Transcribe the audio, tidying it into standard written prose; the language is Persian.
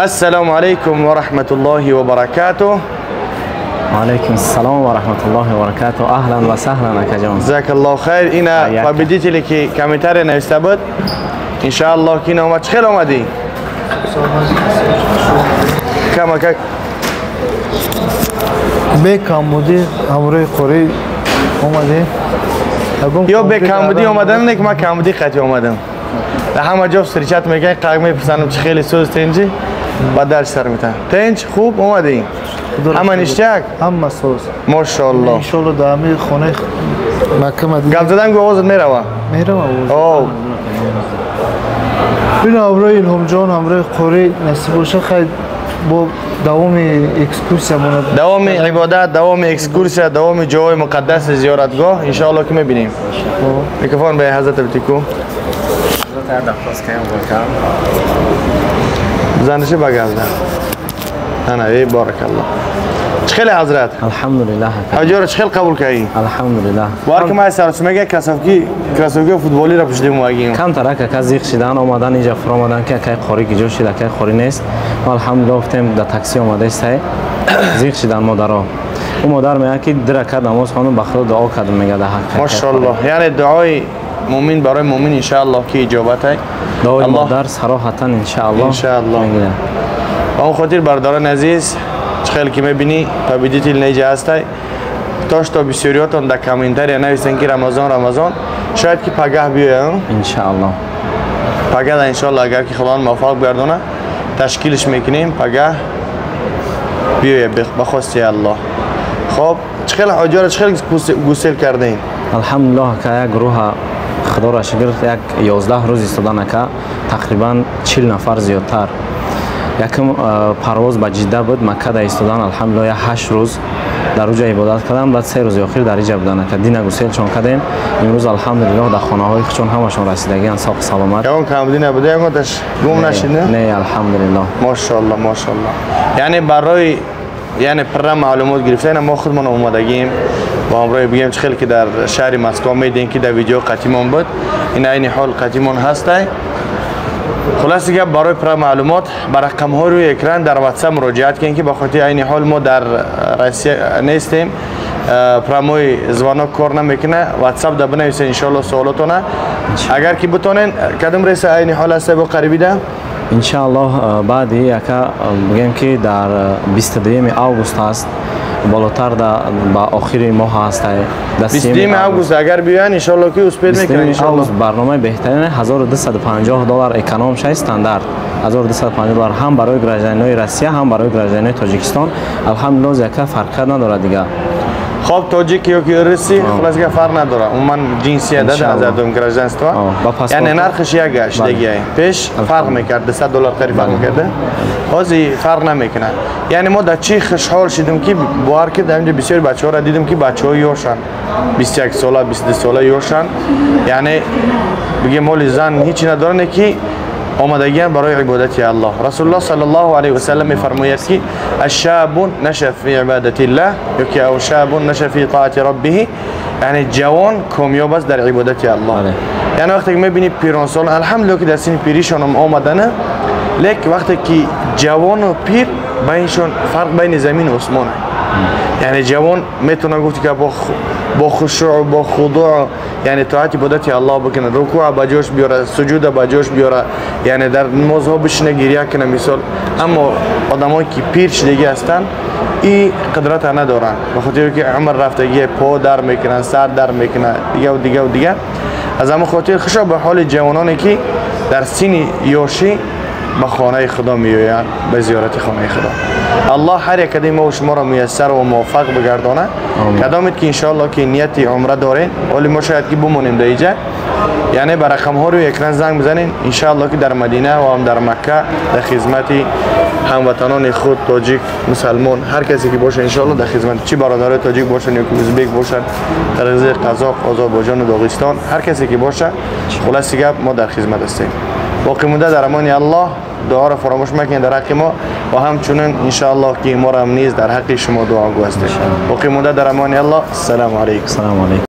السلام عليكم ورحمة الله وبركاته. وعليكم السلام ورحمة الله وبركاته. أهلا وسهلا أكاجون. جزاك الله خير. إنا فبديت لك كمتر نستبد إن شاء الله كنا وما تخيل ومدي كما كك بكامودي أمري قري ومدي يو بكامودي ومدن نك ما كامودي قتي ومدن لحما جوب سريشات میگن قاگمی پسانم چه خیلی سوز تنجی بدر سر میتن تنج خوب اومدی اما نشتیک اما سوز ماشاءالله ان شاء الله دامی خونه مکه مدینه گپ زدن گو آوازت میروه اوه این امروی الهام جان امروی قری نصیب باشه خیلی با دوام اکسکورسیا مون دوام عبادت دوام اکسکورسیا دوام جای مقدس زیارتگاه ان شاء الله که میبینیم میکروفون به حضرت بتیکو زنشه بگرده انا ای بارک الله چخیل حضرت الحمد لله اجور چخیل قبول کردی الحمد لله وارک ما سرس میگه کسافکی فوتبالی را پشت موگیم کم ترک که زیخ شدن اومدن اینجا فرامدن که کی خوری کی جو شده کی خوری نیست و الحمد لله گفتیم در تاکسی اومده است زیخ شدن مادرها اون مادر میگه که درک نماز خانم بخدا دعا کرد میگه ده ماشاءالله یعنی دعای مؤمن برای مؤمن ان شاء الله کی اجابت های دعای مادر صراحتا ان شاء الله اون خاطر برادران عزیز خیلی که میبینی پابیدیت نیجا هستی تاش تا بسیاریاتون در کامنتاری نویسن که رمضان شاید که پگاه بیایم ان شاء الله پگاه ان شاء الله اگر که خدا موفق بگردونه تشکیلش میکنیم پگاه بیایم بخواستی الله. خب چخیل حجار چخیل گسل کردین الحمدلله که یک گروه خدا را شکر یک 11 روز ایستادن که تقریبا 40 نفر زیادتر یکم پرواز به جده بود مکه در ایستادن الحمدلله 8 روز در اونجا عبادت کردم بعد 3 روز اخیر در اینجا بودن که دین گسل چون کردیم امروز الحمدلله در خانه های خودشون همشون رسیدگی ان ساق سلامت اون کم دین نبوده اون تاش گم نشید نه الحمدلله ماشاءالله یعنی برای یعنی پر معلومات گرفتن ما خودمون اومدگیم با امروز بگیم چخیل که در شهر مسکو میدین که در ویدیو قدیمون بود این عین حال قدیمون هسته خلاص دیگه برای پر معلومات بر رقم ها روی اکران در واتساپ مراجعت کنید که بخاطر عین حال ما در روسیه نیستیم پراموی زبانو کار نمیکنه واتساپ در بنویسین ان شاء الله سوالاتونه اگر که بتونین کدام رئیس عین حال هست با قریبی ده ان شاء الله بعدی یکا بگیم که در 22 آگوست هست بالاتر با آخر ماه هست 22 آگوست اگر بیان ان شاء الله که اسپید میکنن ان شاء الله برنامه بهترین $1250 اکونوم شای استاندارد $1250 هم برای گراجانای روسیه هم برای گراجانای تاجیکستان الحمدلله یکا فرق نداره دیگه. خب تاجیک یا که روسی خلاص که فرق نداره عموما جنسیت ده از دوم گراجانستوا یعنی نرخش یک گشت دیگه پیش فرق میکرد $100 قریب فرق میکرده بازی فرق نمیکنه یعنی ما در چی خوشحال شدیم که بار که در اینجا بسیار بچه‌ها را دیدیم که بچه‌ها یوشن 21 ساله 22 ساله یوشن یعنی بگیم مال زن هیچی ندارن که آمدگی برای عبادت الله. رسول الله صلی الله علیه و سلم میفرماید که الشاب نشأ فی عبادت الله یا او شاب نشأ فی طاعت ربه یعنی جوان کامیاب است در عبادت الله. یعنی وقتی که میبینی پیران سال الحمدلله که در سن پیریشون هم آمدنه لیکن وقتی که جوان و پیر بینشون فرق بین زمین و آسمانه یعنی جوان میتونه گفت که با خشوع با خضوع یعنی طاعت عبادت الله بکنه رکوع با جوش بیاره سجود با جوش بیاره یعنی در نمازها بشینه گریه کنه مثال اما آدمایی که پیر شدگی هستن این قدرت ندارن بخاطر که عمر رفتگی پا در میکنن سر در میکنه دیگه از اما خاطر خشوع به حال جوانانی که در سن یوشی به خانه خدا میآیند به زیارت خانه خدا. الله هر یک کدام ما و شما را میسر و موفق بگردانه کدامت که ان شاء الله که نیت عمره دارین ولی ما شاید که بمونیم در اینجا یعنی بر رقم ها روی اکران زنگ بزنین ان شاء الله که در مدینه و هم در مکه در خدمت هموطنان خود تاجیک مسلمان هر کسی که باشه ان شاء الله در خدمت چی برادرای تاجیک باشن یا ازبک باشن قرغیز قزاق آذربایجان و داغستان هر کسی که باشه خلاص دیگه ما در خدمت هستیم. باقی مونده در امان الله دعا را فراموش مکنید در حق ما و همچنین ان شاء الله که ما را نیز در حق شما دعا گو هستیم. باقی مونده در امان الله. السلام علیکم.